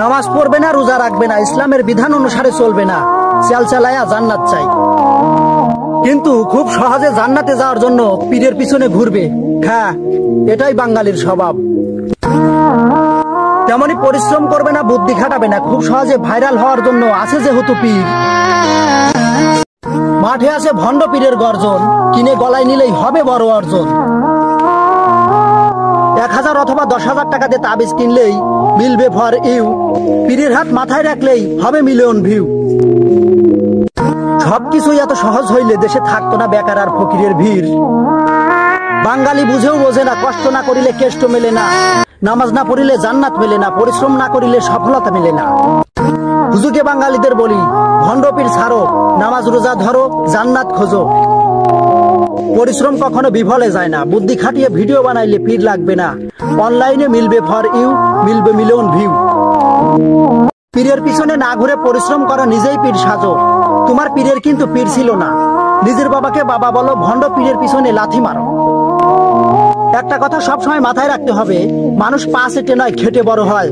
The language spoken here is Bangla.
নামাজ পড়বে না, রোজা রাখবে না, ইসলামের বিধান অনুসারে চলবে না, চাল চালায়া জান্নাত চাই। কিন্তু খুব সহজে জান্নাতে যাওয়ার জন্য পীরের পিছনে ঘুরবে। হ্যাঁ, এটাই বাঙালির স্বভাব। তেমনি পরিশ্রম করবে না, বুদ্ধি খাটাবে না, খুব সহজে ভাইরাল হওয়ার জন্য আছে যেহেতু পীর, মাঠে আছে ভণ্ড পীরের গর্জন, কিনে গলায় নিলেই হবে বড় অর্জন। 1000 অথবা 10,000 টাকা দিয়ে তাবিজ কিনলেই মিলবে ফর ইউ, পীরের হাত মাথায় রাখলেই হবে মিলিয়ন ভিউ। সবকিছুই এত সহজ হইলে দেশে থাকতো না বেকার আর ফকিরের ভিড়। বাঙালি বুঝেও বোঝে না, কষ্ট না করিলে কেষ্ট মেলে না, নামাজ না পড়িলে জান্নাত মেলে না, পরিশ্রম না করিলে সফলতা মেলে না। হুজুরকে বাঙালিদের বলি, ভণ্ড পীর ছাড়ো, নামাজ রোজা ধরো, জান্নাত খোঁজো। পরিশ্রম কখনো বিফলে যায় না, বুদ্ধি খাটিয়ে ভিডিও বানাইলে পীর লাগবে না, অনলাইনে মিলবে ফর ইউ, মিলবে মিলিয়ন ভিউ। পীরের পিছনে না ঘুরে পরিশ্রম করো, নিজেই পীর সাজো। তোমার পীরের কিন্তু পীর ছিল না, নিজের বাবাকে বাবা বলো, ভণ্ড পীরের পিছনে লাথি মারো। একটা কথা সবসময় মাথায় রাখতে হবে, মানুষ পা চেটে নয় খেটে বড় হয়।